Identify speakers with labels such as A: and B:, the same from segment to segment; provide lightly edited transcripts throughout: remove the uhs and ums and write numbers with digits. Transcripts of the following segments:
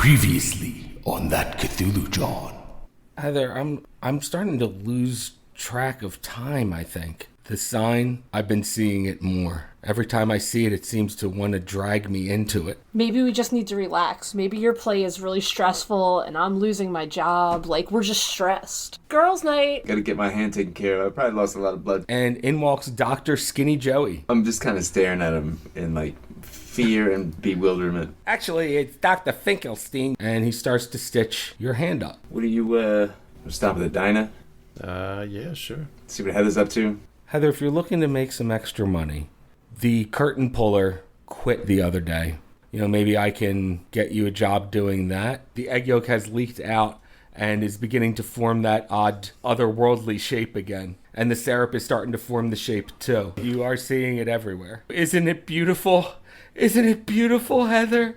A: Previously on that Cthulhu John.
B: Heather, I'm starting to lose track of time, I think. The sign, I've been seeing it more. Every time I see it, it seems to want to drag me into it.
C: Maybe we just need to relax. Maybe your play is really stressful and I'm losing my job. Like, we're just stressed. Girls' night.
D: Gotta get my hand taken care of. I probably lost a lot of blood.
B: And in walks Dr. Skinny Joey.
D: I'm just kind of staring at him in, fear and bewilderment.
B: Actually, it's Dr. Finkelstein. And he starts to stitch your hand up.
D: What are you, stop at the diner?
E: Yeah, sure.
D: See what Heather's up to?
B: Heather, if you're looking to make some extra money, the curtain puller quit the other day. Maybe I can get you a job doing that. The egg yolk has leaked out and is beginning to form that odd, otherworldly shape again. And the syrup is starting to form the shape too. You are seeing it everywhere. Isn't it beautiful? Isn't it beautiful, Heather?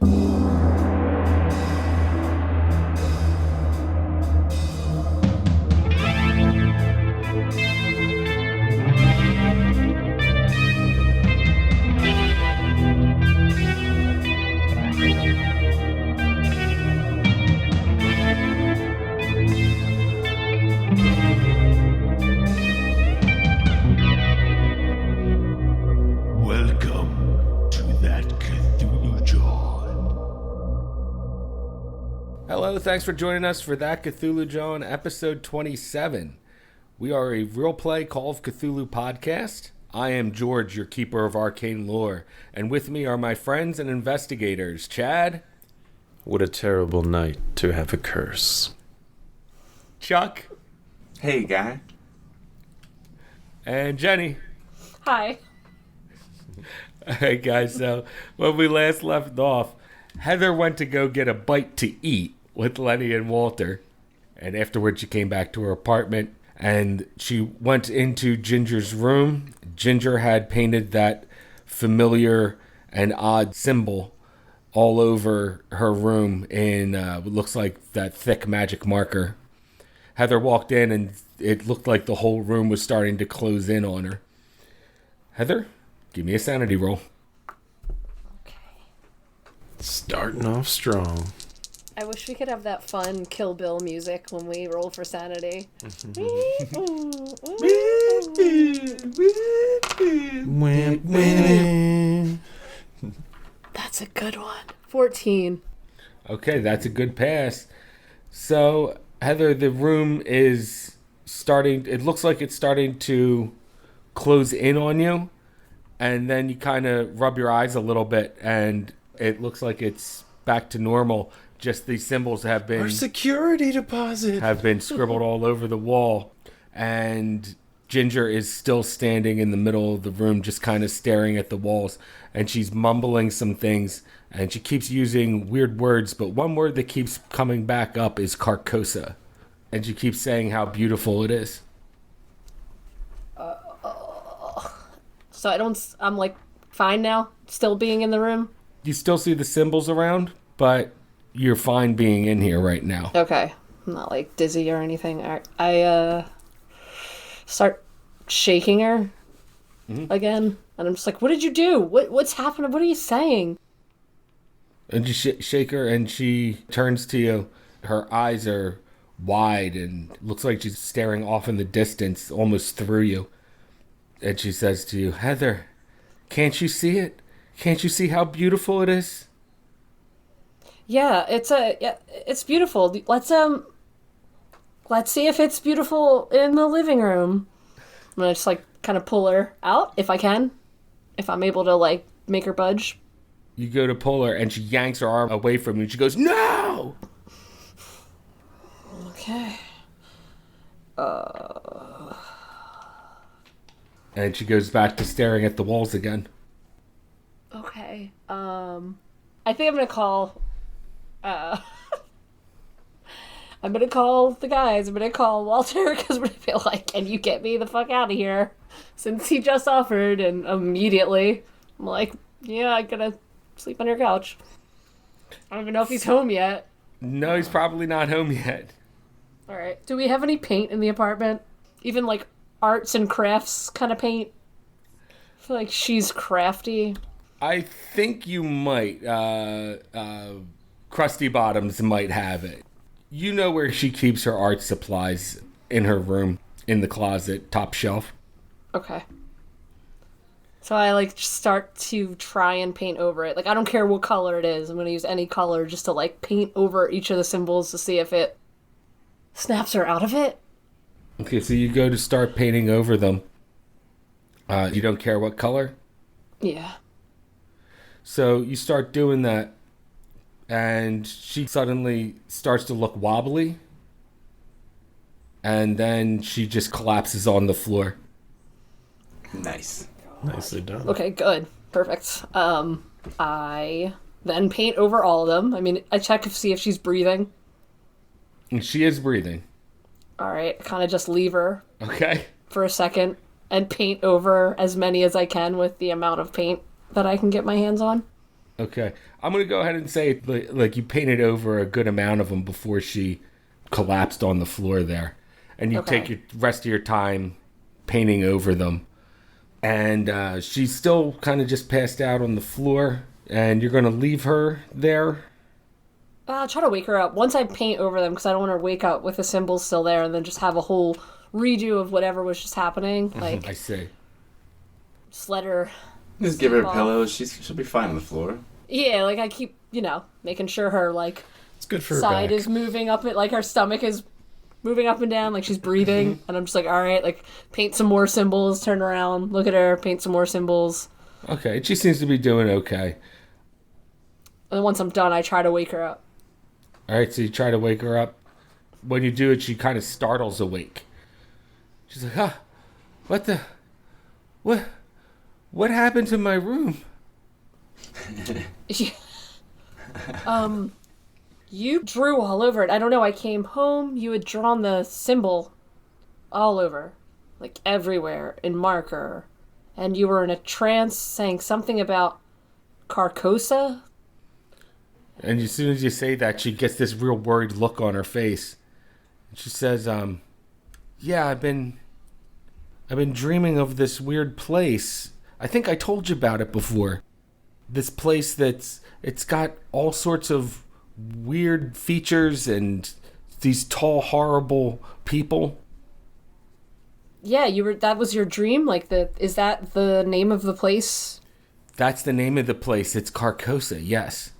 B: Hello, thanks for joining us for That Cthulhu John, episode 27. We are a real play Call of Cthulhu podcast. I am George, your keeper of arcane lore, and with me are my friends and investigators, Chad.
E: What a terrible night to have a curse.
B: Chuck.
D: Hey, guy.
B: And Jenny.
C: Hi.
B: Alright guys, so when we last left off, Heather went to go get a bite to eat with Lenny and Walter. And afterwards she came back to her apartment and she went into Ginger's room. Ginger had painted that familiar and odd symbol all over her room in what looks like that thick magic marker. Heather walked in and it looked like the whole room was starting to close in on her. Heather, give me a sanity roll.
E: Starting off strong.
C: I wish we could have that fun Kill Bill music when we roll for sanity. That's a good one. 14.
B: Okay, that's a good pass. So, Heather, the room is starting, it looks like it's starting to close in on you. And then you kind of rub your eyes a little bit and it looks like it's back to normal. Just these symbols have been...
E: Our security deposit!
B: ...have been scribbled all over the wall. And Ginger is still standing in the middle of the room, just kind of staring at the walls. And she's mumbling some things. And she keeps using weird words, but one word that keeps coming back up is Carcosa. And she keeps saying how beautiful it is.
C: So I'm fine now, still being in the room?
B: You still see the symbols around, but you're fine being in here right now.
C: Okay. I'm not dizzy or anything. I start shaking her again. And I'm just like, what did you do? What's happening? What are you saying?
B: And you shake her and she turns to you. Her eyes are wide and looks like she's staring off in the distance, almost through you. And she says to you, Heather, can't you see it? Can't you see how beautiful it is?
C: Yeah, it's beautiful. Let's see if it's beautiful in the living room. I'm gonna just kind of pull her out if I can, if I'm able to make her budge.
B: You go to pull her and she yanks her arm away from you and she goes, no!
C: Okay.
B: And she goes back to staring at the walls again.
C: Okay. I think I'm gonna call. I'm gonna call the guys. I'm gonna call Walter because I'm gonna feel like, can you get me the fuck out of here? Since he just offered, and immediately I'm like, yeah, I'm gonna sleep on your couch. I don't even know if he's home yet.
B: No, he's probably not home yet.
C: All right. Do we have any paint in the apartment? Even arts and crafts kind of paint? I feel like she's crafty.
B: I think you might. Krusty Bottoms might have it. You know where she keeps her art supplies in her room, in the closet, top shelf.
C: Okay. So I like start to try and paint over it. Like I don't care what color it is. I'm going to use any color just to like paint over each of the symbols to see if it snaps her out of it.
B: Okay, so you go to start painting over them. You don't care what color?
C: Yeah.
B: So you start doing that, and she suddenly starts to look wobbly, and then she just collapses on the floor.
D: Nice.
E: Nicely done.
C: Okay, good. Perfect. I then paint over all of them. I mean, I check to see if she's breathing.
B: And she is breathing.
C: All right, kind of just leave her
B: Okay.
C: for a second and paint over as many as I can with the amount of paint that I can get my hands on.
B: Okay. I'm going to go ahead and say, like, you painted over a good amount of them before she collapsed on the floor there. And you
C: Okay.
B: take your rest of your time painting over them. And she's still kind of just passed out on the floor. And you're going to leave her there.
C: I'll try to wake her up once I paint over them because I don't want her to wake up with the symbols still there and then just have a whole redo of whatever was just happening. Like,
B: I see.
C: just let her.
D: Just give her a
C: Well-
D: pillow. She'll be fine on the floor.
C: Yeah, like I keep, making sure her like
E: It's good for her
C: side
E: back.
C: is moving up, like her stomach is moving up and down, like she's breathing, and I'm just like, all right, like paint some more symbols, turn around, look at her, paint some more symbols,
B: Okay. She seems to be doing okay.
C: and then once I'm done, I try to wake her up.
B: All right. So you try to wake her up. When you do it, she kind of startles awake. She's like, huh? What happened to my room?
C: You drew all over it. I don't know. I came home. You had drawn the symbol all over, like everywhere in marker, and you were in a trance, saying something about Carcosa.
B: And as soon as you say that, she gets this real worried look on her face. She says, yeah, I've been dreaming of this weird place. I think I told you about it before. This place it's got all sorts of weird features and these tall, horrible people.
C: Yeah, that was your dream? Is that the name of the place?
B: That's the name of the place. It's Carcosa, yes.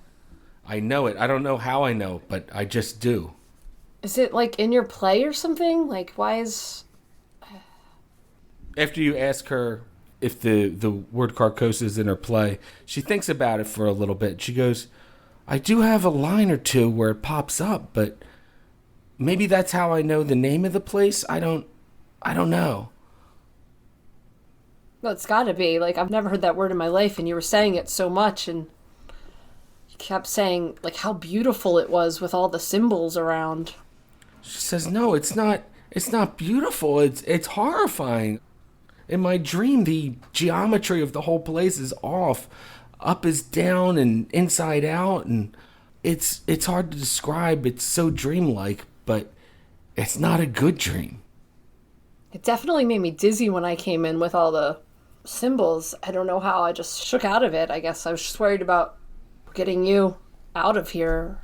B: I know it. I don't know how I know, but I just do.
C: Is it like in your play or something? Like, why is...
B: After you ask her if the word Carcosa is in her play, she thinks about it for a little bit. She goes, I do have a line or two where it pops up, but maybe that's how I know the name of the place. I don't know.
C: Well, it's gotta be. Like, I've never heard that word in my life, and you were saying it so much, and you kept saying, like, how beautiful it was with all the symbols around.
B: She says, no, it's not beautiful. It's horrifying. In my dream, the geometry of the whole place is off. Up is down and inside out, and it's hard to describe. It's so dreamlike, but it's not a good dream.
C: It definitely made me dizzy when I came in with all the symbols. I don't know how. I just shook out of it, I guess. I was just worried about getting you out of here.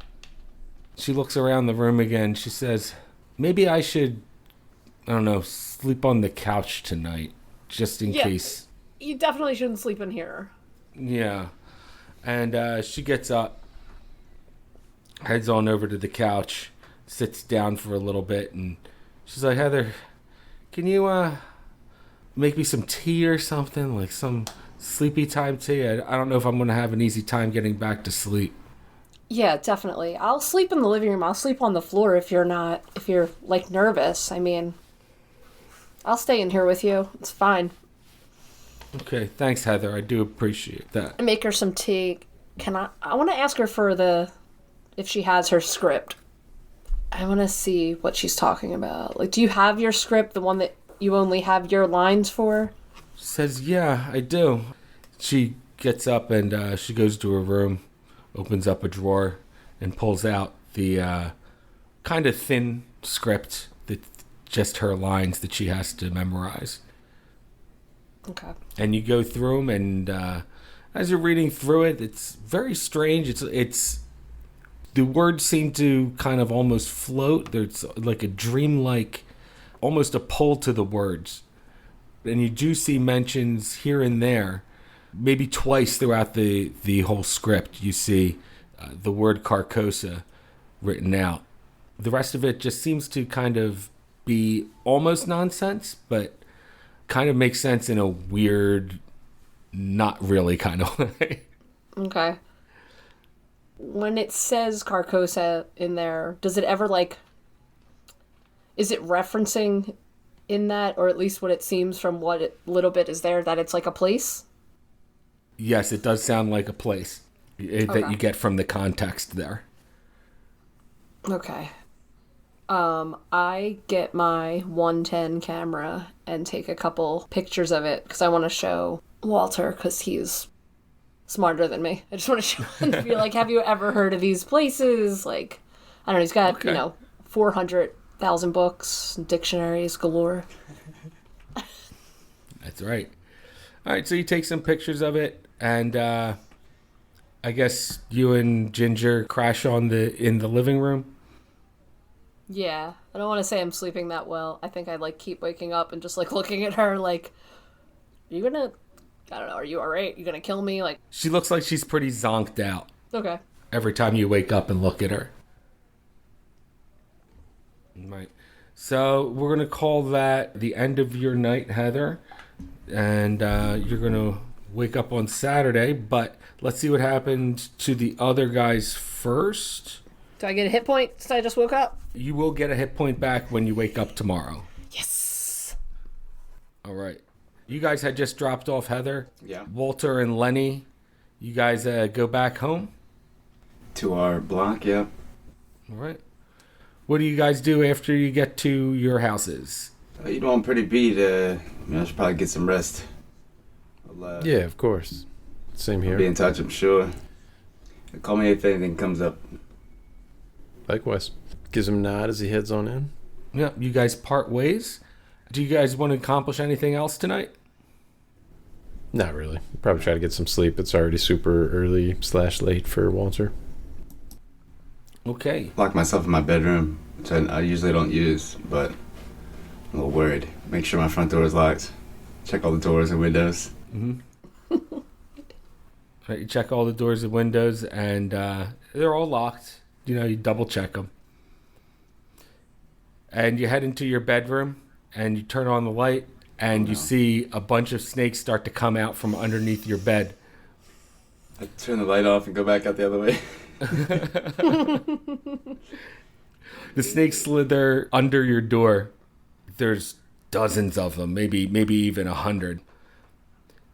B: She looks around the room again. She says, maybe I should, I don't know, sleep on the couch tonight, just in
C: Yeah.
B: case.
C: You definitely shouldn't sleep in here.
B: Yeah. And she gets up, heads on over to the couch, sits down for a little bit, and she's like, Heather, can you make me some tea or something? Like some sleepy time tea? I don't know if I'm going to have an easy time getting back to sleep.
C: Yeah, definitely. I'll sleep in the living room. I'll sleep on the floor if you're like nervous. I mean, I'll stay in here with you. It's fine.
B: Okay, thanks, Heather. I do appreciate that.
C: I make her some tea. I want to ask her if she has her script. I want to see what she's talking about. Like, do you have your script, the one that you only have your lines for?
B: She says, yeah, I do. She gets up and she goes to her room, opens up a drawer, and pulls out the kind of thin script that just her lines that she has to memorize.
C: Okay.
B: And you go through them, and as you're reading through it, it's very strange. It's The words seem to kind of almost float. There's like a dreamlike, almost a pull to the words. And you do see mentions here and there, maybe twice throughout the whole script, you see the word Carcosa written out. The rest of it just seems to kind of be almost nonsense, but kind of makes sense in a weird, not really kind of way.
C: Okay. When it says Carcosa in there, does it ever, like... Is it referencing in that, or at least what it seems from what it little bit is there, that it's like a place?
B: Yes, it does sound like a place that you get from the context there.
C: Okay. I get my 110 camera and take a couple pictures of it because I want to show Walter, because he's smarter than me. I just want to show him and be like, have you ever heard of these places? Like, I don't know, he's got, 400,000 books, dictionaries galore.
B: That's right. All right, so you take some pictures of it, and I guess you and Ginger crash in the living room.
C: Yeah, I don't want to say I'm sleeping that well. I think I keep waking up and just looking at her like, are you gonna, I don't know, are you alright? You gonna kill me? Like,
B: she looks like she's pretty zonked out.
C: Okay.
B: Every time you wake up and look at her. Right. So we're gonna call that the end of your night, Heather, and you're gonna wake up on Saturday. But let's see what happened to the other guys first.
C: Do I get a hit point since I just woke up?
B: You will get a hit point back when you wake up tomorrow.
C: Yes.
B: All right. You guys had just dropped off Heather.
D: Yeah.
B: Walter and Lenny. You guys go back home.
D: To our block, yeah.
B: All right. What do you guys do after you get to your houses?
D: I'm pretty beat. I should probably get some rest.
E: Yeah, of course. Same
D: I'll
E: here.
D: be in touch, I'm sure. Call me if anything comes up.
E: Likewise. Gives him a nod as he heads on in.
B: Yeah, you guys part ways. Do you guys want to accomplish anything else tonight?
E: Not really. Probably try to get some sleep. It's already super early / late for Walter.
B: Okay.
D: Lock myself in my bedroom, which I usually don't use, but I'm a little worried. Make sure my front door is locked. Check all the doors and windows.
B: Mm-hmm. Right, you check all the doors and windows, and they're all locked. You double check them. And you head into your bedroom, and you turn on the light, and you see a bunch of snakes start to come out from underneath your bed.
D: I turn the light off and go back out the other way.
B: The snakes slither under your door. There's dozens of them, maybe even 100.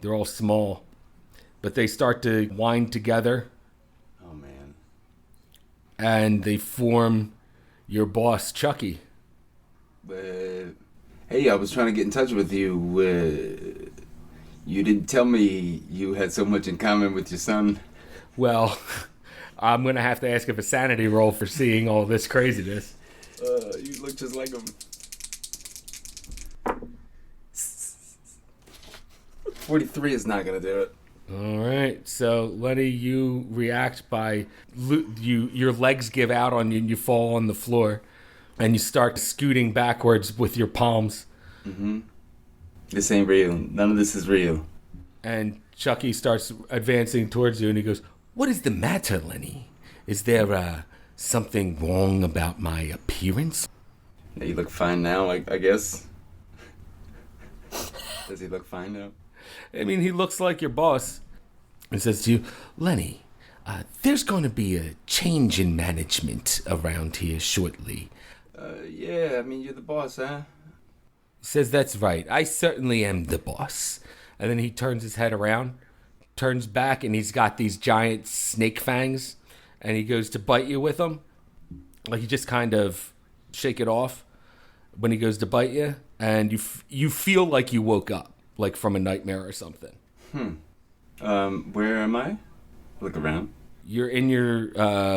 B: They're all small, but they start to wind together.
D: Oh, man.
B: And they form your boss, Chucky.
D: Hey, I was trying to get in touch with you. You didn't tell me you had so much in common with your son.
B: Well, I'm going to have to ask if a sanity roll for seeing all this craziness.
D: You look just like him. 43 is not going to do it.
B: All right. So, Lenny, you react by your legs give out on you and you fall on the floor and you start scooting backwards with your palms.
D: Mm-hmm. This ain't real. None of this is real.
B: And Chucky starts advancing towards you and he goes, "What is the matter, Lenny? Is there something wrong about my appearance?"
D: Yeah, you look fine now, I guess. Does he look fine now?
B: I mean, he looks like your boss. He says to you, "Lenny, there's going to be a change in management around here shortly."
D: Yeah, I mean, you're the boss, huh?
B: He says, "That's right. I certainly am the boss." And then he turns his head around, turns back, and he's got these giant snake fangs. And he goes to bite you with them. Like, you just kind of shake it off when he goes to bite you. And you feel like you woke up, like from a nightmare or something.
D: Where am I? Look around.
B: You're in your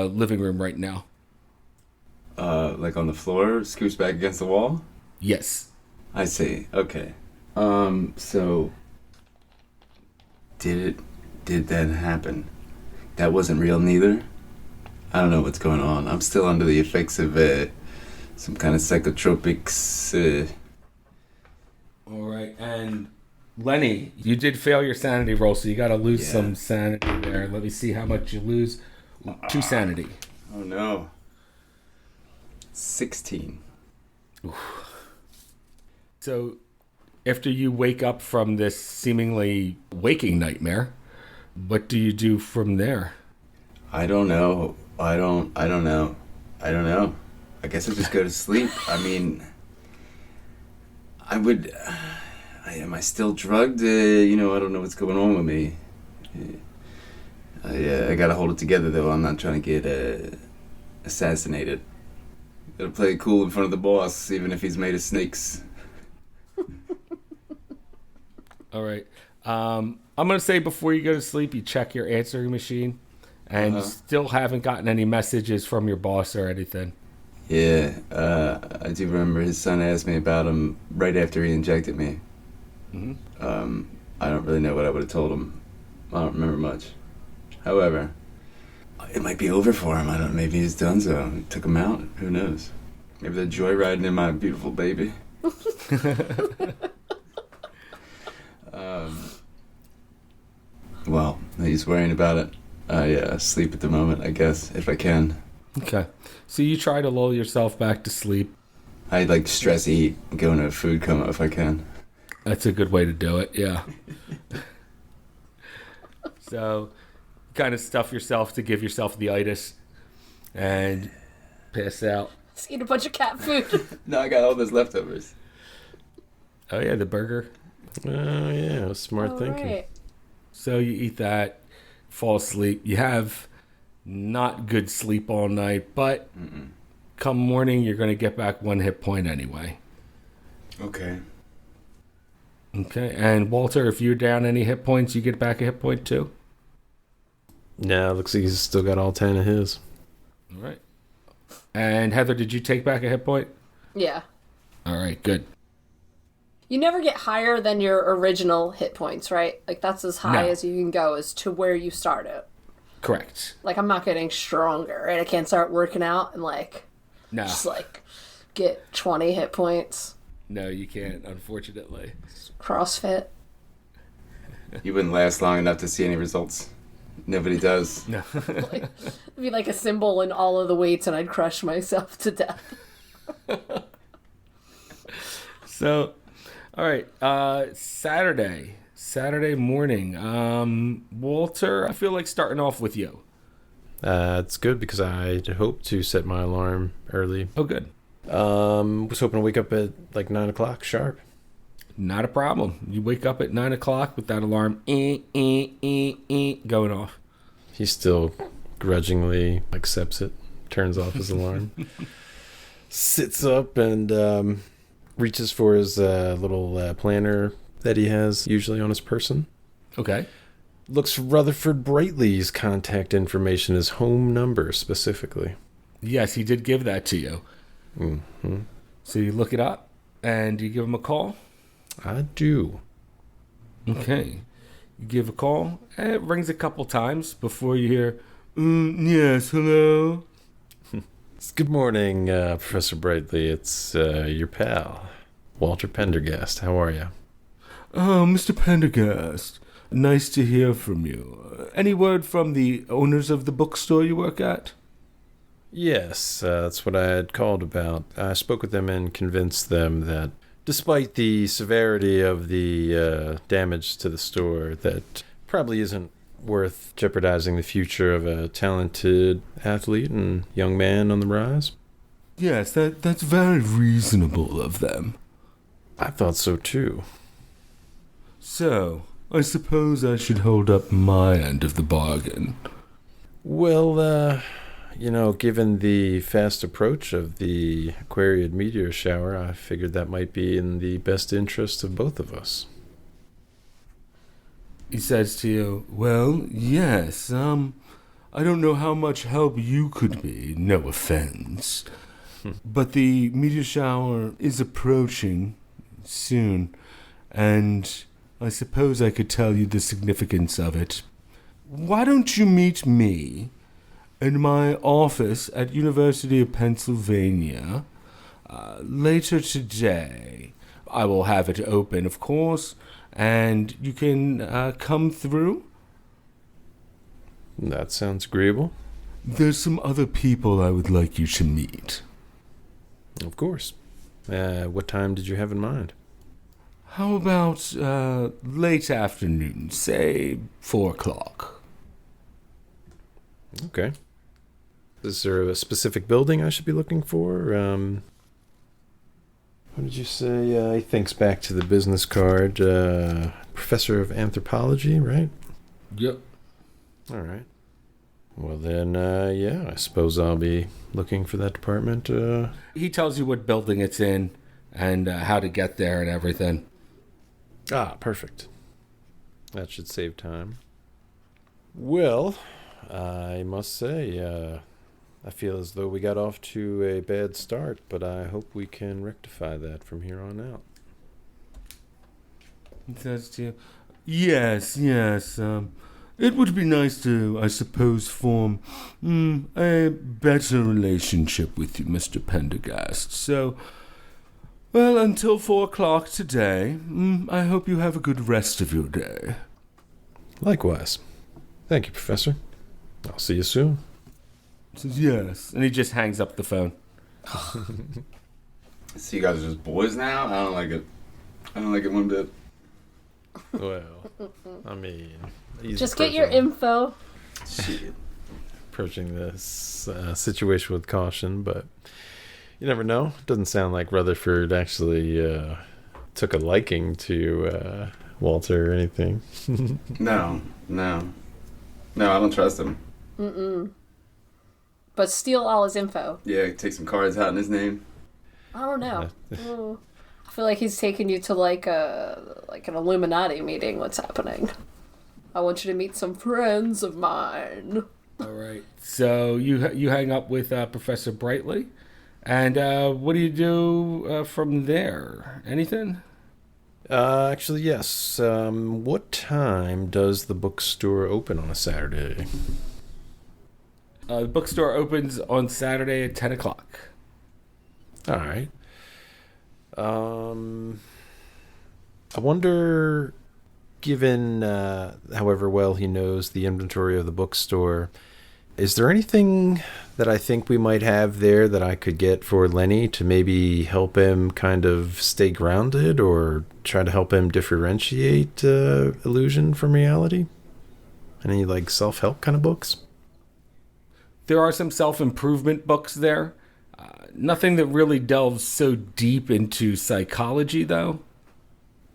B: living room right now.
D: Like on the floor, scoops back against the wall?
B: Yes.
D: I see. Okay. So did that happen? That wasn't real neither? I don't know what's going on. I'm still under the effects of some kind of psychotropics.
B: All right, and Lenny, you did fail your sanity roll, so you got to lose
D: Yeah.
B: some sanity there. Let me see how much you lose. 2 sanity.
D: Oh no. 16.
B: So, after you wake up from this seemingly waking nightmare, what do you do from there?
D: I don't know. I don't know. I guess I just go to sleep. I mean, am I still drugged? I don't know what's going on with me. I gotta hold it together though. I'm not trying to get assassinated. Gotta play it cool in front of the boss, even if he's made of snakes.
B: All right. I'm going to say before you go to sleep, you check your answering machine, and you still haven't gotten any messages from your boss or anything.
D: Yeah, I do remember his son asked me about him right after he injected me. I don't really know what I would have told him. I don't remember much. However, it might be over for him. I don't. Maybe he's done so. Took him out. Who knows? Maybe they're joyriding in my beautiful baby. Well, he's worrying about it. I sleep at the moment, I guess, if I can.
B: Okay. So you try to lull yourself back to sleep.
D: I like stress eat, go into a food coma if I can.
B: That's a good way to do it, yeah. So, kind of stuff yourself to give yourself the itis and pass out.
C: Just eat a bunch of cat food.
D: No, I got all those leftovers.
B: Oh, yeah, the burger.
E: Oh, yeah. Smart thinking.
C: Right.
B: So you eat that, fall asleep. You have not good sleep all night, but come morning, you're going to get back 1 hit point anyway.
D: Okay.
B: Okay, and Walter, if you're down any hit points, you get back a hit point too?
E: Nah, looks like he's still got all 10 of his.
B: All right. And Heather, did you take back a hit point?
C: Yeah.
B: All right, good.
C: You never get higher than your original hit points, right? Like, that's as high
B: No.
C: as you can go as to where you started.
B: Correct.
C: Like, I'm not getting stronger, right? I can't start working out and, like,
B: No.
C: just, like, get 20 hit points.
B: No, you can't, unfortunately.
C: CrossFit.
D: You wouldn't last long enough to see any results. Nobody does.
B: No.
C: It'd be like a symbol in all of the weights, and I'd crush myself to death.
B: So, all right, Saturday morning. Walter, I feel like starting off with you.
E: It's good because I hope to set my alarm early.
B: Oh, good.
E: Was hoping to wake up at like 9 o'clock sharp.
B: Not a problem. You wake up at 9 o'clock with that alarm going off.
E: He still grudgingly accepts it, turns off his alarm, sits up and reaches for his little planner that he has usually on his person.
B: Okay.
E: Looks for Rutherford Brightly's contact information, his home number specifically.
B: Yes, he did give that to you.
E: Mm-hmm.
B: So you look it up and you give him a call.
E: I do.
B: Okay. You give a call and it rings a couple times before you hear, yes, hello.
E: Good morning, Professor Brightly. It's your pal, Walter Pendergast. How are you?
B: Oh, Mr. Pendergast. Nice to hear from you. Any word from the owners of the bookstore you work at?
E: Yes, that's what I had called about. I spoke with them and convinced them that despite the severity of the damage to the store, that probably isn't worth jeopardizing the future of a talented athlete and young man on the rise.
B: Yes, that's very reasonable of them.
E: I thought so too.
B: So, I suppose I should hold up my end of the bargain.
E: Well, given the fast approach of the Aquariid meteor shower, I figured that might be in the best interest of both of us.
B: He says to you, well, yes, I don't know how much help you could be, no offense. But the meteor shower is approaching soon, and I suppose I could tell you the significance of it. Why don't you meet me in my office at University of Pennsylvania later today. I will have it open, of course, and you can come through.
E: That sounds agreeable.
B: There's some other people I would like you to meet.
E: Of course. What time did you have in mind?
B: How about late afternoon, say 4 o'clock?
E: Okay. Is there a specific building I should be looking for? What did you say? He thinks back to the business card. Professor of anthropology, right?
B: Yep.
E: All right. Well, then, yeah, I suppose I'll be looking for that department.
B: He tells you what building it's in and how to get there and everything.
E: Ah, perfect. That should save time. Well, I must say, I feel as though we got off to a bad start, but I hope we can rectify that from here on out.
B: He says to you, yes. It would be nice to, I suppose, form a better relationship with you, Mr. Pendergast. So, well, until 4 o'clock today, I hope you have a good rest of your day.
E: Likewise. Thank you, Professor. I'll see you soon.
B: He says, yes. And he just hangs up the phone.
D: So you guys are just boys now? I don't like it. I don't like it one bit.
E: Well, I mean...
C: Just get your info.
D: Shit.
E: Approaching this situation with caution, but you never know. It doesn't sound like Rutherford actually took a liking to Walter or anything.
D: No, I don't trust him.
C: But steal all his info.
D: Yeah, take some cards out in his name.
C: I don't know. I feel like he's taking you to like an Illuminati meeting. What's happening? I want you to meet some friends of mine.
B: All right. So you hang up with Professor Brightly. And what do you do from there? Anything?
E: Actually, yes. What time does the bookstore open on a Saturday?
B: The bookstore opens on Saturday at 10 o'clock.
E: All right. I wonder, given however well he knows the inventory of the bookstore, is there anything that I think we might have there that I could get for Lenny to maybe help him kind of stay grounded or try to help him differentiate illusion from reality? Any like self-help kind of books?
B: There are some self-improvement books there. Nothing that really delves so deep into psychology, though.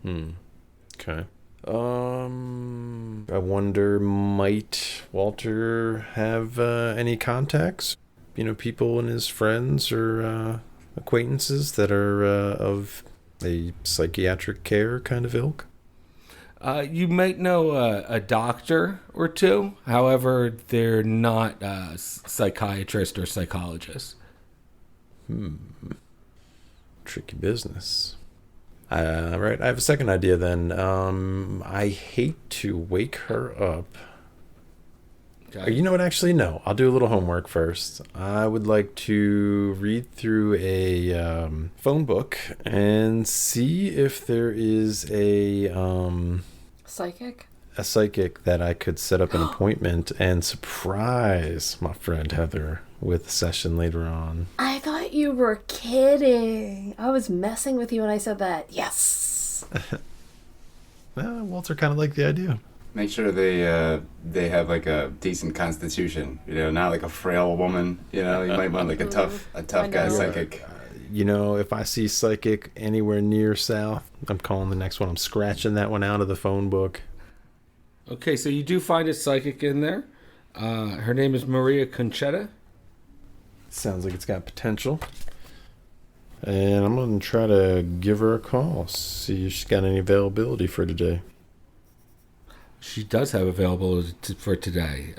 E: Okay. I wonder, might Walter have any contacts? You know, people in his friends or acquaintances that are of a psychiatric care kind of ilk?
B: You might know a doctor or two. However, they're not psychiatrists or psychologists.
E: Tricky business. Right, I have a second idea then. I hate to wake her up.
B: Okay.
E: You know what? Actually, no. I'll do a little homework first. I would like to read through a phone book and see if there is a
C: Psychic?
E: a psychic that I could set up an appointment and surprise my friend Heather with a session later on.
C: I thought you were kidding. I was messing with you when I said that. Yes.
E: Well, Walter kind of liked the idea.
D: Make sure they have like a decent constitution. You know, not like a frail woman. You know, you might want like a tough guy psychic.
E: You know, if I see psychic anywhere near south, I'm calling the next one. I'm scratching that one out of the phone book.
B: Okay, so you do find a psychic in there. Her name is Maria Conchetta.
E: Sounds like it's got potential. And I'm going to try to give her a call, see if she's got any availability for today.
B: She does have availability for today.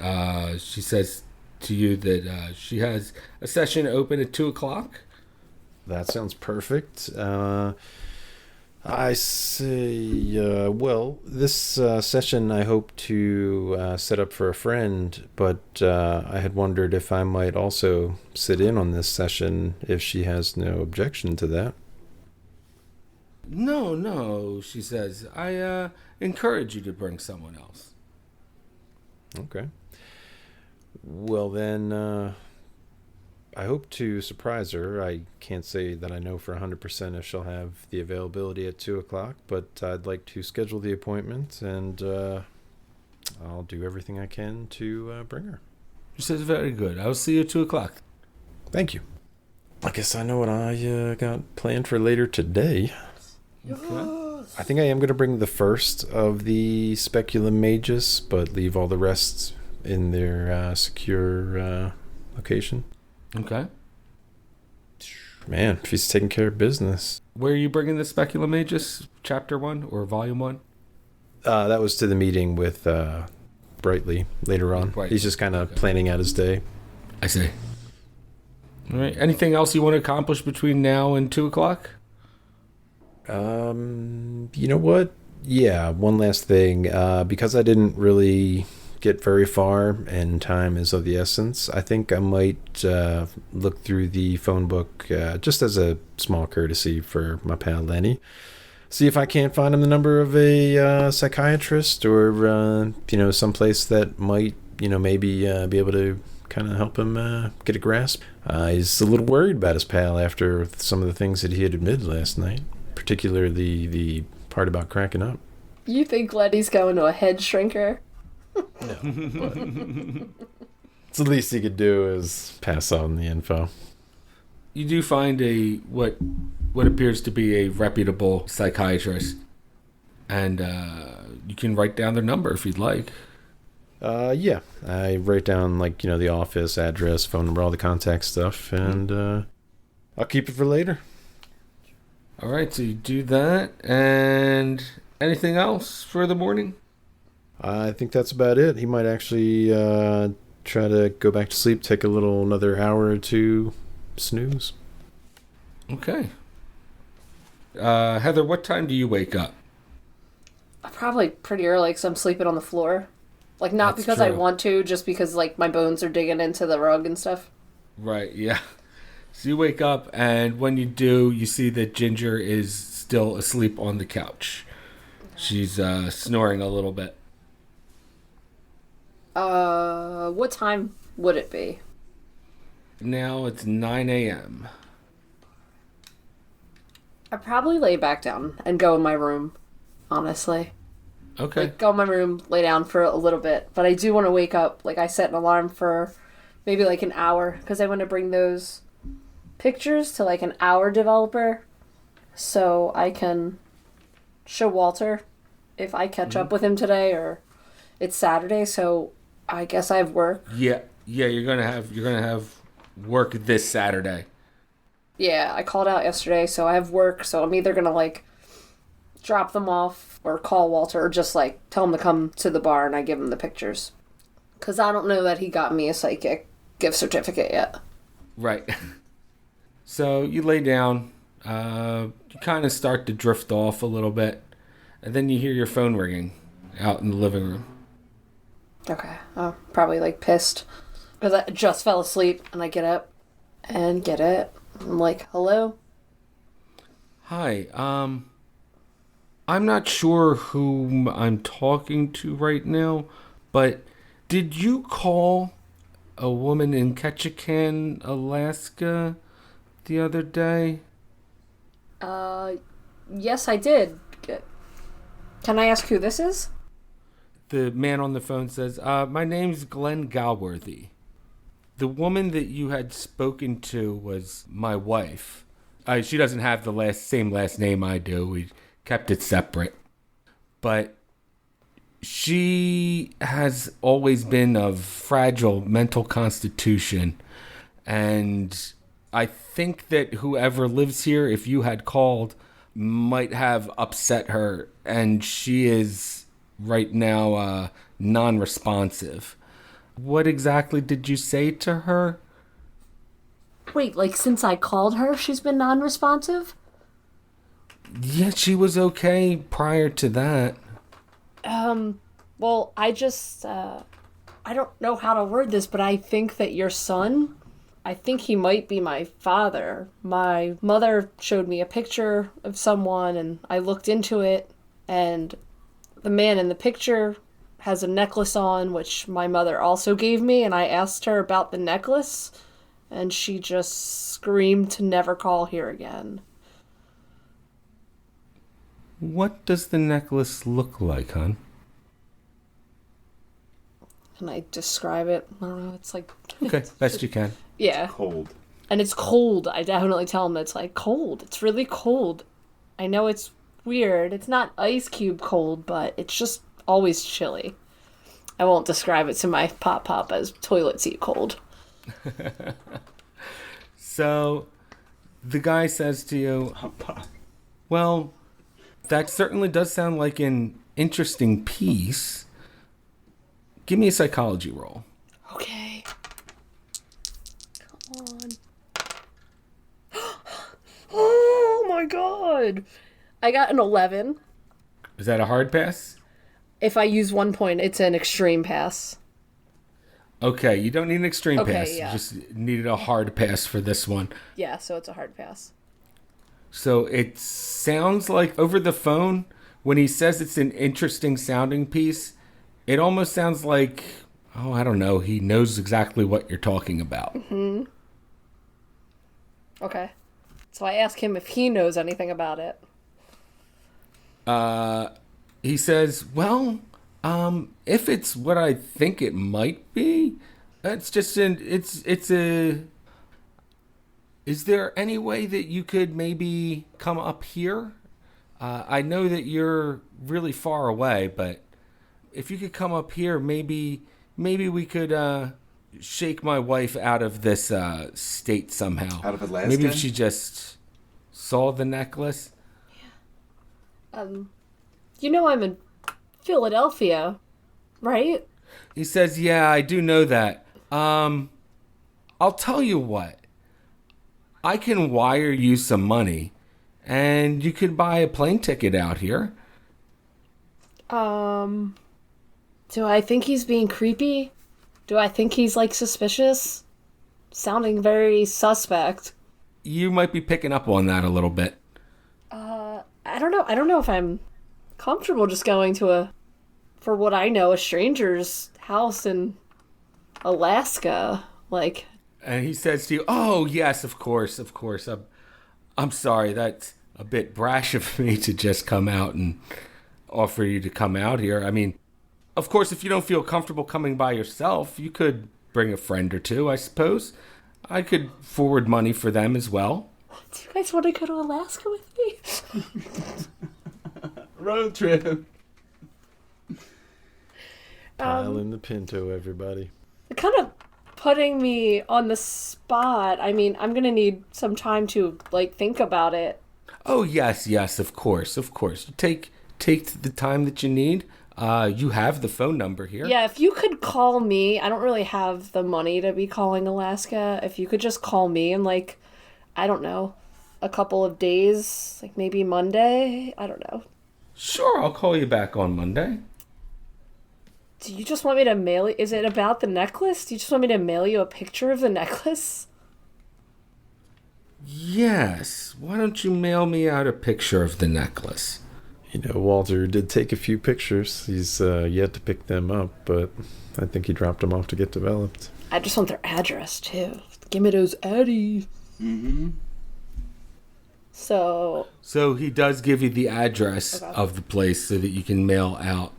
B: She says to you that she has a session open at 2 o'clock.
E: That sounds perfect. I see. Well, this session I hope to set up for a friend, but I had wondered if I might also sit in on this session if she has no objection to that.
B: No, no, she says. I encourage you to bring someone else.
E: Okay. Well, then, I hope to surprise her. I can't say that I know for 100% if she'll have the availability at 2 o'clock, but I'd like to schedule the appointment, and I'll do everything I can to bring her.
B: She says, very good. I'll see you at 2 o'clock.
E: Thank you. I guess I know what I got planned for later today.
B: Okay.
E: I think I am going to bring the first of the Speculum Magus, but leave all the rest in their secure location.
B: Okay.
E: Man, she's taking care of business.
B: Where are you bringing the Speculum Magus? Chapter 1 or Volume 1?
E: That was to the meeting with Brightly later on.
B: Right.
E: He's just kind of planning out his day.
B: I see. All right. Anything else you want to accomplish between now and 2 o'clock?
E: You know what? Yeah, one last thing. Because I didn't really get very far and time is of the essence, I think I might look through the phone book just as a small courtesy for my pal Lenny. See if I can't find him the number of a psychiatrist or, someplace that might, maybe be able to kind of help him get a grasp. He's a little worried about his pal after some of the things that he had admitted last night, particularly the part about cracking up.
C: You think Lenny's going to a head shrinker?
E: It's the least he could do is pass on the info.
B: You do find what appears to be a reputable psychiatrist, and you can write down their number if you'd like.
E: Yeah. I write down, the office, address, phone number, all the contact stuff, and I'll keep it for later.
B: All right, so you do that, and anything else for the morning?
E: I think that's about it. He might actually try to go back to sleep, take another hour or two snooze.
B: Okay. Heather, what time do you wake up?
C: Probably pretty early because I'm sleeping on the floor. Not
B: That's
C: because I
B: true.
C: want to, just because, my bones are digging into the rug and stuff.
B: Right, yeah. So you wake up, and when you do, you see that Ginger is still asleep on the couch. She's snoring a little bit.
C: What time would it be?
B: Now it's 9 a.m.
C: I'd probably lay back down and go in my room, honestly.
B: Okay.
C: Go in my room, lay down for a little bit. But I do want to wake up. I set an alarm for maybe an hour, because I want to bring those pictures to an hour developer so I can show Walter if I catch up with him today, or it's Saturday, so I guess I have work.
B: Yeah, you're gonna have work this Saturday.
C: Yeah, I called out yesterday, so I have work, so I'm either gonna drop them off or call Walter or just tell him to come to the bar and I give him the pictures. Cause I don't know that he got me a psychic gift certificate yet.
B: Right. So you lay down, you kind of start to drift off a little bit, and then you hear your phone ringing out in the living room.
C: Okay, I'm probably pissed because I just fell asleep and I get up and get it. I'm hello?
B: Hi, I'm not sure whom I'm talking to right now, but did you call a woman in Ketchikan, Alaska the other day?
C: Yes, I did. Can I ask who this is?
B: The man on the phone says, my name's Glenn Galworthy. The woman that you had spoken to was my wife. She doesn't have the same last name I do. We kept it separate. But she has always been of fragile mental constitution. And I think that whoever lives here, if you had called, might have upset her. And she is right now non-responsive. What exactly did you say to her?
C: Wait, since I called her, she's been non-responsive?
B: Yeah, she was okay prior to that.
C: Well, I just, I don't know how to word this, but I think that your son, I think he might be my father. My mother showed me a picture of someone, and I looked into it, and the man in the picture has a necklace on, which my mother also gave me, and I asked her about the necklace, and she just screamed to never call here again.
B: What does the necklace look like, hon?
C: Can I describe it? I don't know, it's like...
B: Okay, best you can.
C: Yeah.
D: Cold.
C: And it's cold. I definitely tell him it's like cold. It's really cold. I know it's weird. It's not ice cube cold, but it's just always chilly. I won't describe it to my pop as toilet seat cold.
B: So, the guy says to you, well, that certainly does sound like an interesting piece. Give me a psychology roll.
C: Okay. Come on. Oh my god. I got an 11.
B: Is that a hard pass?
C: If I use 1 point, it's an extreme pass.
B: Okay, you don't need an extreme
C: Okay,
B: pass.
C: yeah.
B: You just needed a hard pass for this one.
C: Yeah, so it's a hard pass.
B: So it sounds like over the phone, when he says it's an interesting sounding piece, it almost sounds like, oh, I don't know, he knows exactly what you're talking about.
C: Mm-hmm. Okay. So I ask him if he knows anything about it.
B: He says, well, if it's what I think it might be, it's just it's a... Is there any way that you could maybe come up here? I know that you're really far away, but if you could come up here, maybe we could shake my wife out of this state somehow.
D: Out of Alaska?
B: Maybe if she just saw the necklace.
C: You know I'm in Philadelphia, right?
B: He says, yeah, I do know that. I'll tell you what. I can wire you some money, and you could buy a plane ticket out here.
C: Do I think he's being creepy? Do I think he's, like, suspicious? Sounding very suspect.
B: You might be picking up on that a little bit.
C: I don't know. I don't know if I'm comfortable just going to for what I know, a stranger's house in Alaska. Like...
B: And he says to you, oh, yes, of course. I'm sorry, that's a bit brash of me to just come out and offer you to come out here. I mean, of course, if you don't feel comfortable coming by yourself, you could bring a friend or two, I suppose. I could forward money for them as well.
C: Do you guys want to go to Alaska with me?
D: Road trip.
E: Pile in the Pinto, everybody.
C: Kind of putting me on the spot. I mean, I'm gonna need some time to, like, think about it.
B: Oh, yes, of course. Take the time that you need. You have the phone number here.
C: Yeah, if you could call me, I don't really have the money to be calling Alaska. If you could just call me in, like, I don't know, a couple of days, like maybe Monday, I don't know.
B: Sure, I'll call you back on Monday.
C: Do you just want me to mail you? Is it about the necklace? Do you just want me to mail you a picture of the necklace?
B: Yes. Why don't you mail me out a picture of the necklace?
E: You know, Walter did take a few pictures. He's yet to pick them up, but I think he dropped them off to get developed.
C: I just want their address, too. Give me those addies.
D: Mm-hmm.
C: So
B: he does give you the address of the place so that you can mail out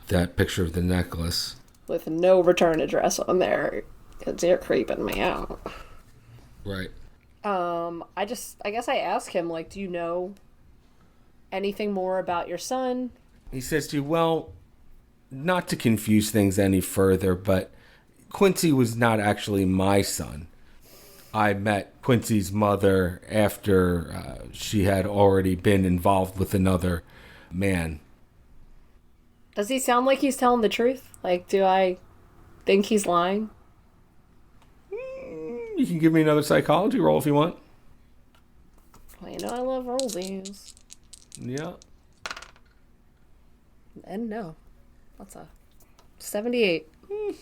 B: that picture of the necklace.
C: with no return address on there, because you're creeping me out.
B: Right.
C: I guess I ask him, like, do you know anything more about your son?
B: He says to you, well, not to confuse things any further, but Quincy was not actually my son. I met Quincy's mother after she had already been involved with another man.
C: Does he sound like he's telling the truth? Like, do I think he's lying?
B: You can give me another psychology roll if you want.
C: Well, you know I love rollsies.
B: Yeah.
C: And no. That's a 78.
B: I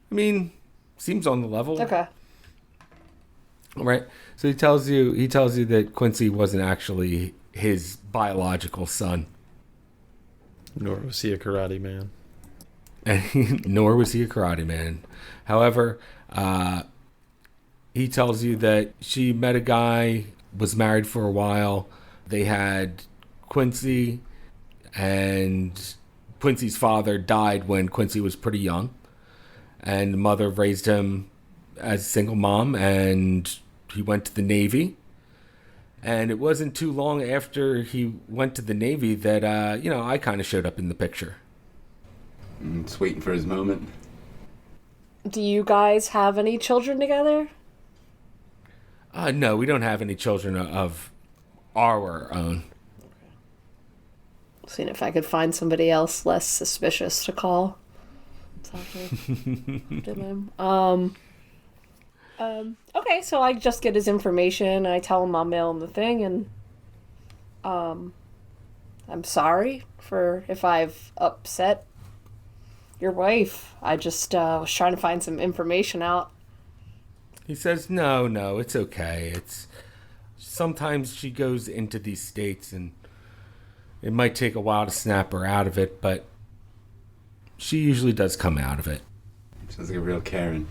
B: mean, seems on the level.
C: Okay.
B: Right. So he tells you that Quincy wasn't actually his biological son.
E: Nor was he a karate man.
B: And nor was he a karate man. However, he tells you that she met a guy, was married for a while. They had Quincy, and Quincy's father died when Quincy was pretty young. And the mother raised him as a single mom, and he went to the Navy. And it wasn't too long after he went to the Navy that, I kind of showed up in the picture.
D: Just waiting for his moment.
C: Do you guys have any children together?
B: No, we don't have any children of our own.
C: Seeing if I could find somebody else less suspicious to call. Okay, so I just get his information. I tell him I'll mail him the thing, and I'm sorry for if I've upset your wife. I just was trying to find some information out.
B: He says, no, it's okay. It's sometimes she goes into these states, and it might take a while to snap her out of it, but she usually does come out of it.
D: Sounds like a real Karen.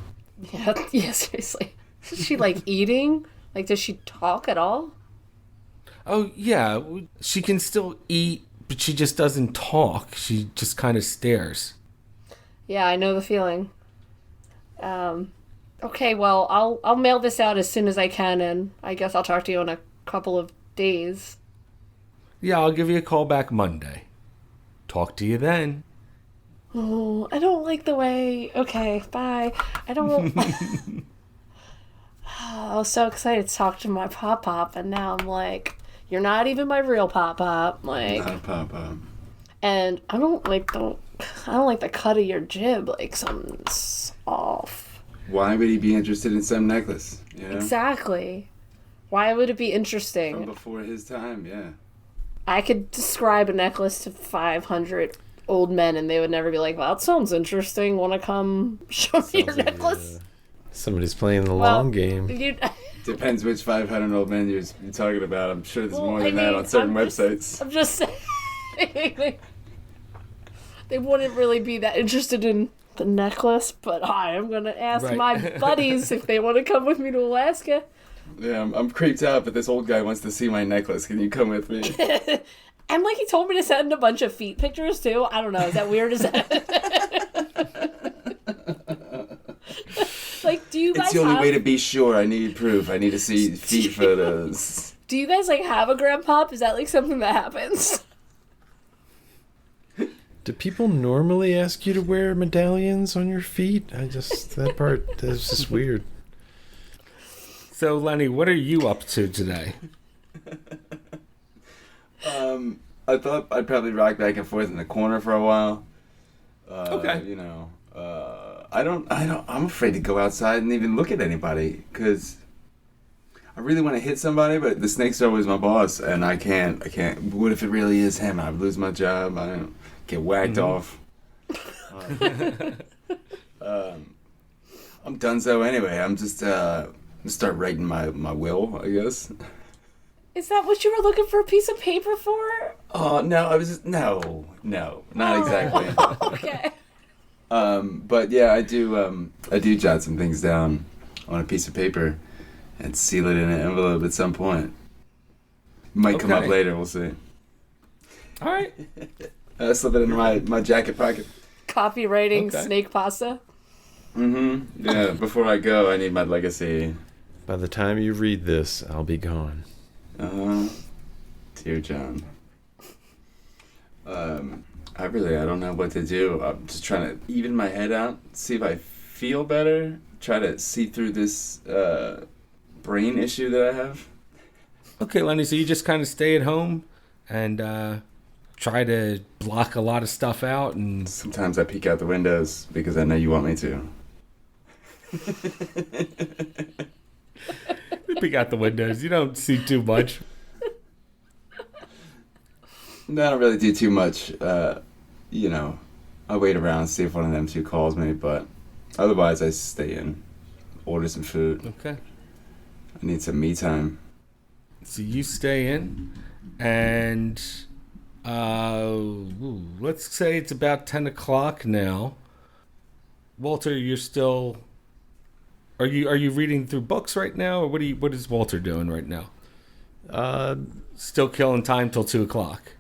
C: Yeah, seriously. Is she like eating? Like, does she talk at all?
B: Oh, yeah. She can still eat, but she just doesn't talk. She just kind of stares.
C: Yeah, I know the feeling. Okay, well, I'll mail this out as soon as I can, and I guess I'll talk to you in a couple of days.
B: Yeah, I'll give you a call back Monday. Talk to you then.
C: Oh, I don't like the way... Okay, bye. I don't... I was so excited to talk to my pop-pop, and now I'm like, you're not even my real pop-pop. Like,
D: Not a pop-up.
C: and I don't like the cut of your jib. Like, something's off.
D: Why would he be interested in some necklace? You know?
C: Exactly. Why would it be
D: From
C: interesting?
D: before his time, yeah.
C: I could describe a necklace to 500 old men, and they would never be like, well, that sounds interesting. Want to come show me your necklace?
E: Somebody's playing the
C: Well,
E: long game.
D: Depends which 500 old men you're talking about. I'm sure there's
C: Well,
D: more
C: I
D: than that
C: mean,
D: on certain
C: I'm just-
D: websites.
C: I'm just saying. They wouldn't really be that interested in the necklace, but I am going to ask
B: Right.
C: my buddies if they want to come with me to Alaska.
D: Yeah, I'm creeped out, but this old guy wants to see my necklace. Can you come with me?
C: And like he told me to send a bunch of feet pictures too. I don't know. Is that weird? Is that like? Do you guys
D: It's the only
C: have?
D: way to be sure. I need proof. I need to see feet photos.
C: Do you guys like have a grandpop? Is that like something that happens?
E: Do people normally ask you to wear medallions on your feet? That part is just weird.
B: So, Lenny, what are you up to today?
D: I thought I'd probably rock back and forth in the corner for a while.
B: Okay.
D: You know, I'm afraid to go outside and even look at anybody because I really want to hit somebody, but the snake's always my boss, and I can't. What if it really is him? I'd lose my job. I don't get whacked off. I'm donezo anyway. I'm just gonna start writing my will, I guess.
C: Is that what you were looking for a piece of paper for?
D: Oh no, I was just, no, not exactly.
C: Okay.
D: But yeah, I do jot some things down on a piece of paper and seal it in an envelope at some point. Might come up
B: Okay.
D: later, we'll see.
B: All right.
D: Slip it into my jacket pocket.
C: Copywriting
B: Okay.
C: snake pasta.
D: Mm-hmm. Yeah, before I go, I need my legacy.
E: By the time you read this, I'll be gone.
D: Dear John. I don't know what to do. I'm just trying to even my head out, see if I feel better, try to see through this brain issue that I have.
B: Okay, Lenny, so you just kind of stay at home and try to block a lot of stuff out and...
D: Sometimes I peek out the windows because I know you want me to.
B: peek out the windows. You don't see too much.
D: No, I don't really do too much. You know, I wait around, see if one of them two calls me, but otherwise I stay in, order some food.
B: Okay.
D: I need some me time.
B: So you stay in, and let's say it's about 10 o'clock now. Walter, you're still... Are you reading through books right now, or what is Walter doing right now? Still killing time till 2 o'clock.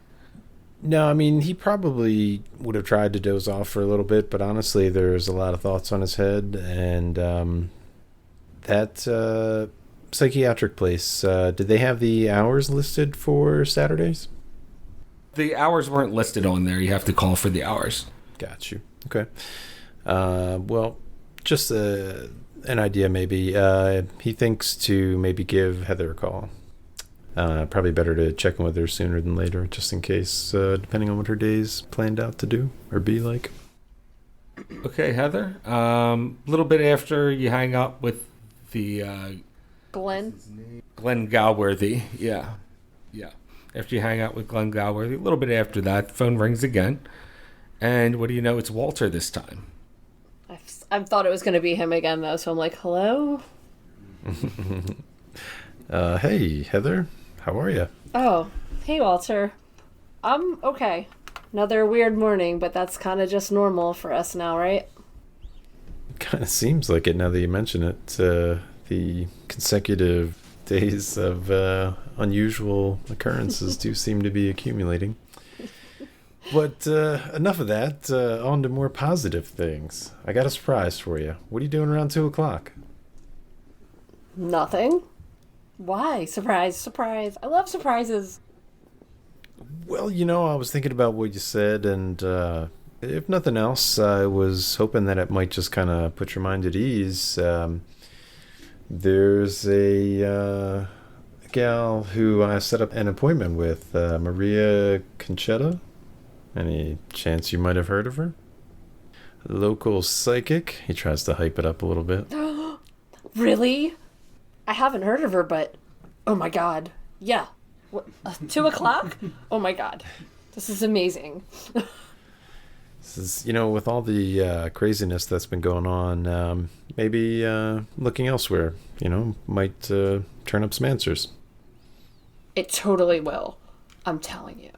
E: No, I mean, he probably would have tried to doze off for a little bit, but honestly, there's a lot of thoughts on his head, and that psychiatric place, did they have the hours listed for Saturdays?
B: The hours weren't listed on there. You have to call for the hours.
E: Got you. Okay. Well, just an idea maybe. He thinks to maybe give Heather a call. Probably better to check in with her sooner than later, just in case, depending on what her day's planned out to do or be like.
B: Okay, Heather. A little bit after you hang up with the
C: Glenn?
B: Glenn Galworthy. Yeah. After you hang out with Glenn Galworthy, a little bit after that, the phone rings again. And what do you know? It's Walter this time.
C: I thought it was going to be him again, though, so I'm like, hello?
E: Hey, Heather. How are you?
C: Oh, hey, Walter. I'm okay. Another weird morning, but that's kind of just normal for us now, right?
E: Kind of seems like it now that you mention it. The consecutive days of unusual occurrences do seem to be accumulating. But enough of that. On to more positive things. I got a surprise for you. What are you doing around 2 o'clock?
C: Nothing. Why? Surprise. I love surprises.
E: Well, I was thinking about what you said, and if nothing else, I was hoping that it might just kind of put your mind at ease. There's a gal who I set up an appointment with, Maria Conchetta. Any chance you might have heard of her? Local psychic. He tries to hype it up a little bit.
C: Really? I haven't heard of her, but oh my god. Yeah. What, 2 o'clock? Oh my god. This is amazing.
E: This is, with all the craziness that's been going on, maybe looking elsewhere, might turn up some answers.
C: It totally will. I'm telling you.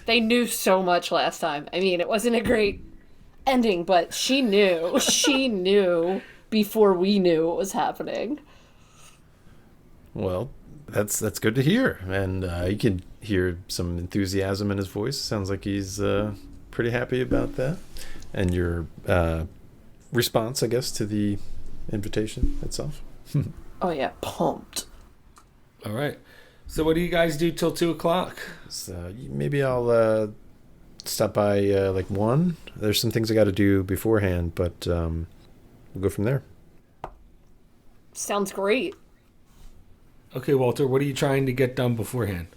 C: They knew so much last time. I mean, it wasn't a great ending, but she knew. She knew before we knew what was happening.
E: Well, that's good to hear, and you can hear some enthusiasm in his voice. Sounds like he's pretty happy about that, and your response, I guess, to the invitation itself.
C: Oh yeah, pumped.
B: All right. So what do you guys do till 2 o'clock?
E: So maybe I'll stop by like 1. There's some things I got to do beforehand, but we'll go from there.
C: Sounds great.
B: Okay, Walter, what are you trying to get done beforehand?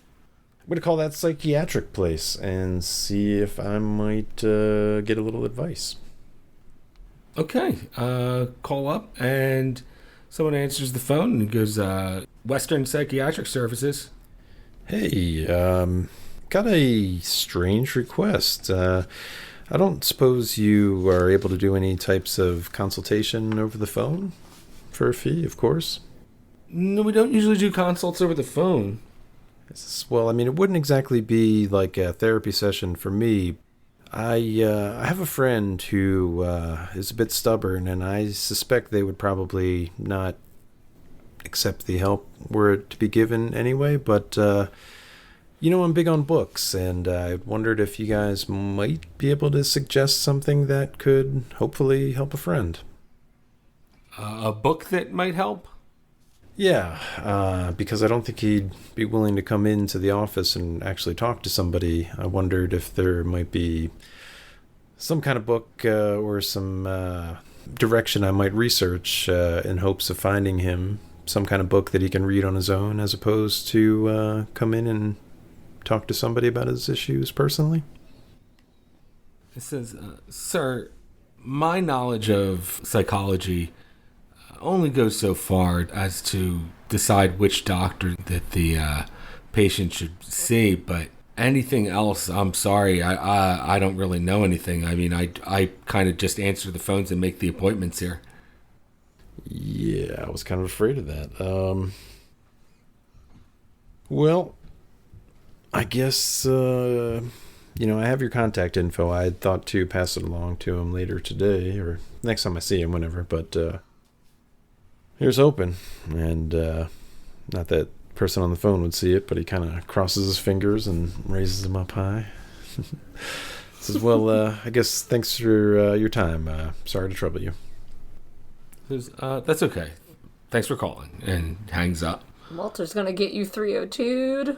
E: I'm going to call that psychiatric place and see if I might get a little advice.
B: Okay. Call up and someone answers the phone and goes, Western Psychiatric Services.
E: Hey, got a strange request. I don't suppose you are able to do any types of consultation over the phone? For a fee, of course.
B: No, we don't usually do consults over the phone.
E: Well, I mean, it wouldn't exactly be like a therapy session for me. I have a friend who is a bit stubborn, and I suspect they would probably not accept the help were it to be given anyway. But, I'm big on books, and I wondered if you guys might be able to suggest something that could hopefully help a friend.
B: A book that might help?
E: Yeah, because I don't think he'd be willing to come into the office and actually talk to somebody. I wondered if there might be some kind of book or some direction I might research in hopes of finding him some kind of book that he can read on his own, as opposed to come in and talk to somebody about his issues personally.
B: It says, sir, my knowledge of psychology only goes so far as to decide which doctor that the patient should see, but Anything else? I'm sorry. I don't really know anything. I mean, I kind of just answer the phones and make the appointments here.
E: Yeah, I was kind of afraid of that. Well, I guess, I have your contact info. I had thought to pass it along to him later today, or next time I see him, whenever, but here's hoping. And not that person on the phone would see it, but he kind of crosses his fingers and raises them up high. Says, well, I guess thanks for your time. Sorry to trouble you.
B: That's okay. Thanks for calling. And hangs up.
C: Walter's gonna get you 302'd.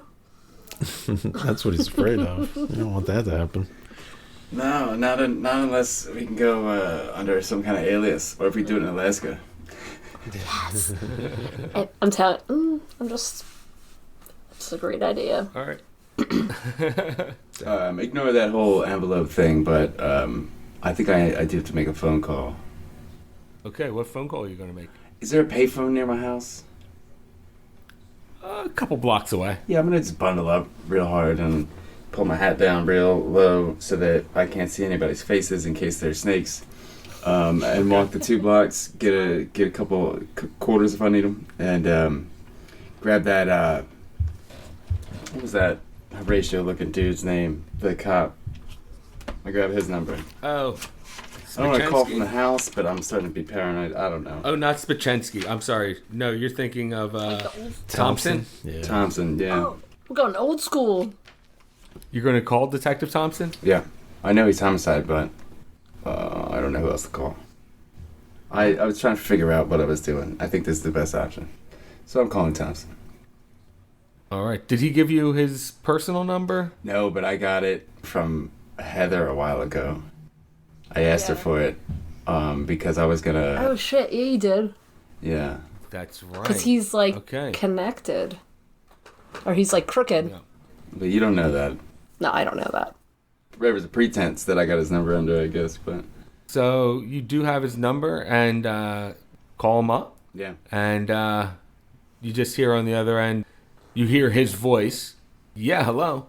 E: That's what he's afraid of. You don't want that to happen.
D: No, not unless we can go under some kind of alias, or if we do it in Alaska.
C: Yes. I'm telling. It's a great idea.
B: All right.
D: Ignore that whole envelope thing, but I think I do have to make a phone call.
B: Okay, what phone call are you going to make?
D: Is there a payphone near my house?
B: A couple blocks away.
D: Yeah, I'm gonna just bundle up real hard and pull my hat down real low so that I can't see anybody's faces in case they're snakes. And walk the 2 blocks, get a couple quarters if I need them, and grab that. What was that Horatio-looking dude's name? The cop. I grab his number.
B: Oh.
D: I don't want to call from the house, but I'm starting to be paranoid. I don't know.
B: Oh, not Spachensky. I'm sorry. No, you're thinking of Thompson?
E: Yeah.
D: Thompson, yeah.
C: Oh, we're going old school.
B: You're going to call Detective Thompson?
D: Yeah. I know he's homicide, but I don't know who else to call. I was trying to figure out what I was doing. I think this is the best option. So I'm calling Thompson.
B: All right. Did he give you his personal number?
D: No, but I got it from Heather a while ago. I asked her for it because I was gonna.
C: Oh shit! Yeah, you did.
D: Yeah.
B: That's right.
C: Because he's connected, or he's crooked.
B: Yeah.
D: But you don't know that.
C: No, I don't know that.
D: There was a pretense that I got his number under, I guess, but.
B: So you do have his number, and call him up.
D: Yeah.
B: And you just hear on the other end, you hear his voice. Yeah, hello.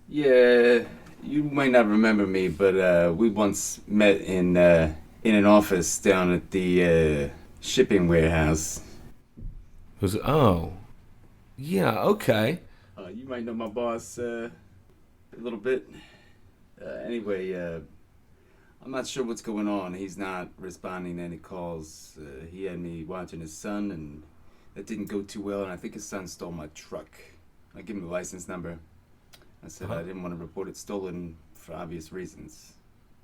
D: Yeah, you might not remember me, but we once met in an office down at the shipping warehouse.
B: Yeah, okay.
D: You might know my boss a little bit. Anyway, I'm not sure what's going on. He's not responding to any calls. He had me watching his son, and that didn't go too well, and I think his son stole my truck. I gave him the license number. I said I didn't want to report it stolen for obvious reasons.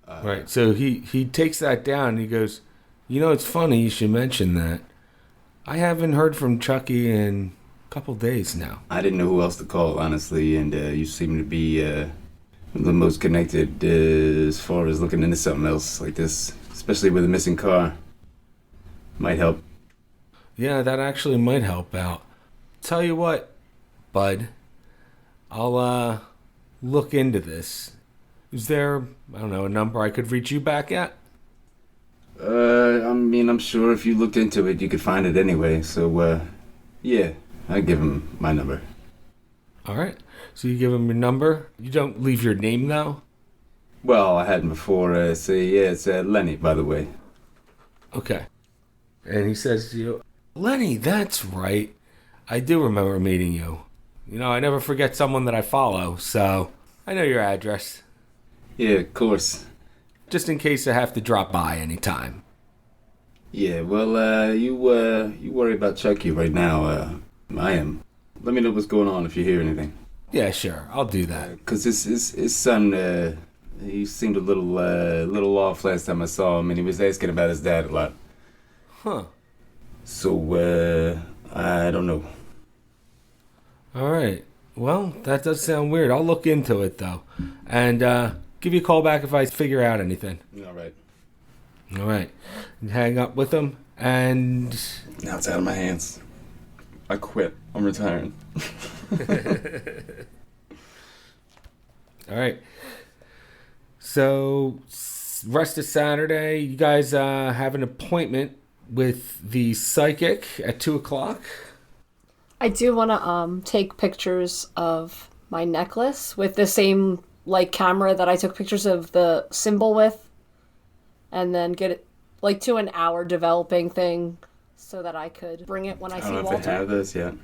B: Right, so he takes that down, and he goes, it's funny you should mention that. I haven't heard from Chucky in a couple days now.
D: I didn't know who else to call, honestly, and you seem to be the most connected as far as looking into something else like this, especially with a missing car. Might help.
B: Yeah, that actually might help out. Tell you what, bud, I'll look into this. Is there, a number I could reach you back at?
D: I'm sure if you looked into it, you could find it anyway. So, yeah, I'd give him my number.
B: All right. So you give him your number. You don't leave your name, though?
D: Well, I hadn't before. It's Lenny, by the way.
B: Okay. And he says to you, Lenny, that's right. I do remember meeting you. I never forget someone that I follow, so I know your address.
D: Yeah, of course.
B: Just in case I have to drop by anytime.
D: Yeah, well, you worry about Chucky right now. I am. Let me know what's going on if you hear anything.
B: Yeah, sure. I'll do that.
D: Because his son, he seemed a little off last time I saw him, and he was asking about his dad a lot.
B: Huh.
D: So, I don't know.
B: All right. Well, that does sound weird. I'll look into it, though. And give you a call back if I figure out anything.
D: All right.
B: All right. Hang up with him, and...
D: Now it's out of my hands. I quit. I'm retiring.
B: All right. So, rest of Saturday, you guys have an appointment with the psychic at 2:00.
C: I do want to take pictures of my necklace with the same like camera that I took pictures of the symbol with, and then get it like to an hour developing thing so that I could bring it when I
D: I
C: see
D: don't know
C: Walter.
D: if they have this yet.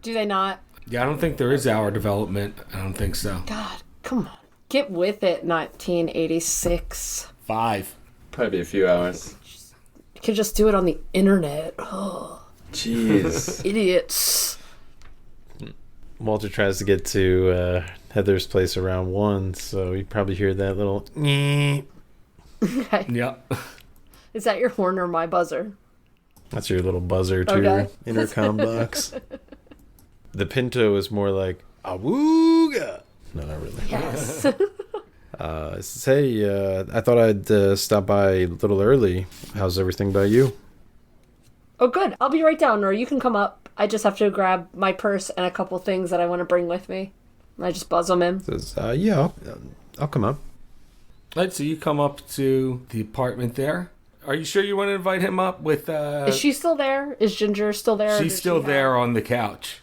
C: Do they not?
B: Yeah, I don't think there is hour development. I don't think so.
C: God, come on. Get with it, 1986.
B: 5.
D: Probably a few hours.
C: You could just do it on the internet. Oh,
D: Jeez.
C: idiots.
E: Walter tries to get to Heather's place around 1, so you probably hear that little
C: Okay.
B: Yep.
C: Is that your horn or my buzzer?
E: That's your little buzzer to
C: Okay.
E: your intercom box. The Pinto is more like awooga. No, not really.
C: Yes.
E: Say, I thought I'd stop by a little early. How's everything by you?
C: Oh, good. I'll be right down, or you can come up. I just have to grab my purse and a couple things that I want to bring with me. I just buzz them in.
E: Says, yeah, I'll come up.
B: Right, so you come up to the apartment there. Are you sure you want to invite him up with...
C: Is she still there? Is Ginger still there?
B: She's still there on the couch.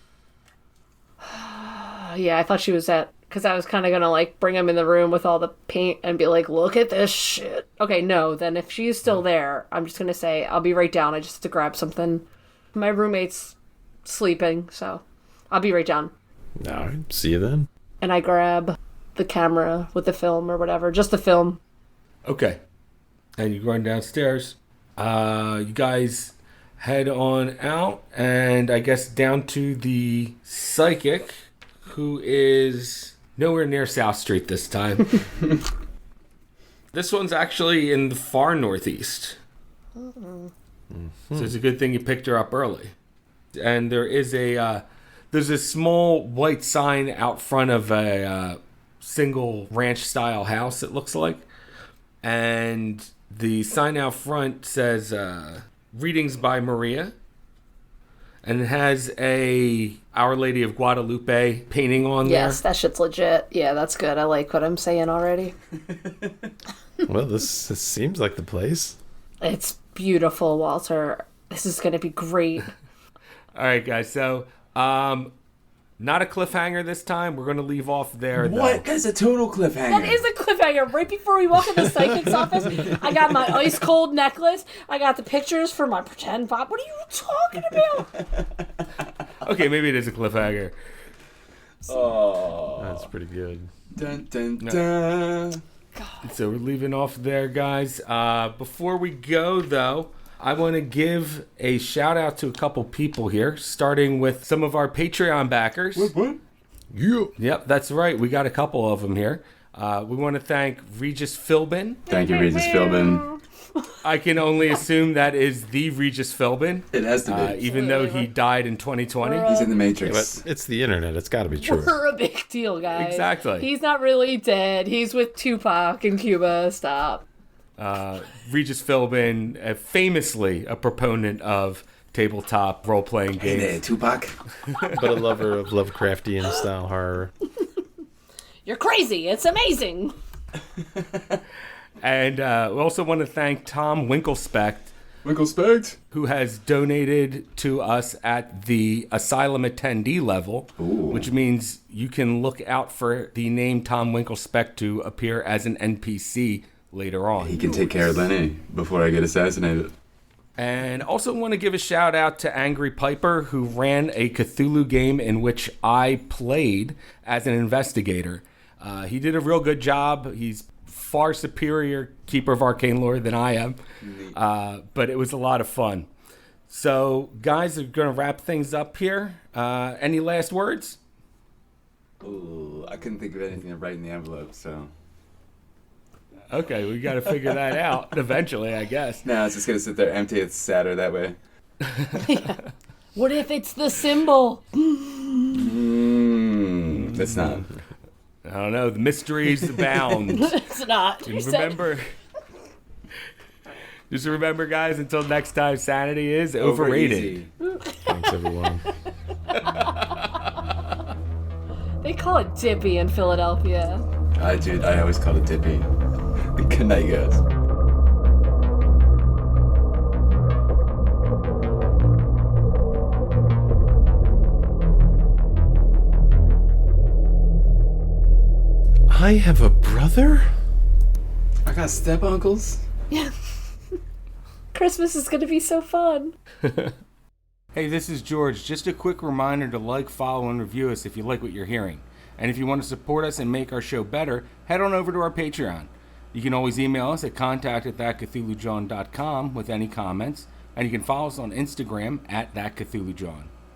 C: Yeah, I thought she was at... Because I was kind of going to, like, bring him in the room with all the paint and be like, look at this shit. Okay, no, then if she's still there, I'm just going to say, I'll be right down. I just have to grab something. My roommate's sleeping, so I'll be right down.
E: All right, see you then.
C: And I grab the camera with the film or whatever. Just the film.
B: Okay. And you run downstairs. You guys head on out, and I guess down to the psychic, who is nowhere near South Street this time. This one's actually in the far northeast. So it's a good thing you picked her up early. And there is there's a small white sign out front of a single ranch-style house, it looks like. And the sign out front says, Readings by Maria. And it has a Our Lady of Guadalupe painting on there.
C: Yes, that shit's legit. Yeah, that's good. I like what I'm saying already.
E: Well, this seems like the place.
C: It's beautiful, Walter. This is going to be great.
B: All right, guys. So, not a cliffhanger this time. We're going to leave off there, though.
D: What? That's a total cliffhanger.
C: That is a cliffhanger. Right before we walk in the psychic's office, I got my ice cold necklace. I got the pictures for my pretend pop. What are you talking about?
B: Okay, maybe it is a cliffhanger.
D: Oh.
E: That's pretty good.
D: Dun, dun, dun.
B: So we're leaving off there, guys. Before we go, though, I want to give a shout out to a couple people here, starting with some of our Patreon backers.
D: What?
E: Yeah.
B: Yep, that's right. We got a couple of them here. We want to thank Regis Philbin.
D: Thank you, Regis Philbin.
B: I can only assume that is the Regis Philbin,
D: It has to be.
B: even though he died in 2020.
D: He's in the
E: But
D: Matrix.
E: it's the internet. It's got to be true.
C: We're a big deal, guys.
B: Exactly.
C: He's not really dead. He's with Tupac in Cuba. Stop.
B: Regis Philbin, famously a proponent of tabletop role-playing
D: Hey there,
B: games.
D: Tupac.
E: But a lover of Lovecraftian style horror.
C: You're crazy. It's amazing.
B: And we also want to thank Tom Winklespect,
D: Winkle Spect.
B: who has donated to us at the Asylum attendee level, which means you can look out for the name Tom Winklespect to appear as an NPC later on.
D: He can take care of Lenny before I get assassinated.
B: And also want to give a shout out to Angry Piper, who ran a Cthulhu game in which I played as an investigator. He did a real good job. He's far superior keeper of arcane lore than I am, but it was a lot of fun. So, guys, are going to wrap things up here. Any last words?
D: Ooh, I couldn't think of anything to write in the envelope, so.
B: Okay, we got to figure that out eventually, I guess.
D: No, it's just gonna sit there empty. It's sadder that way.
C: What if it's the symbol?
D: That's not.
B: I don't know. The mysteries abound.
C: It's not. You
B: And
C: said-
B: remember, just remember, guys, until next time, sanity is overrated.
D: Over easy.
E: Thanks, everyone.
C: They call it dippy in Philadelphia.
D: I always call it dippy. Good night, guys.
E: I have a brother?
D: I got step uncles.
C: Yeah. Christmas is going to be so fun.
B: Hey, this is George. Just a quick reminder to like, follow, and review us if you like what you're hearing. And if you want to support us and make our show better, head on over to our Patreon. You can always email us at contact@thatcthulhujohn.com with any comments. And you can follow us on Instagram @thatcthulhujohn.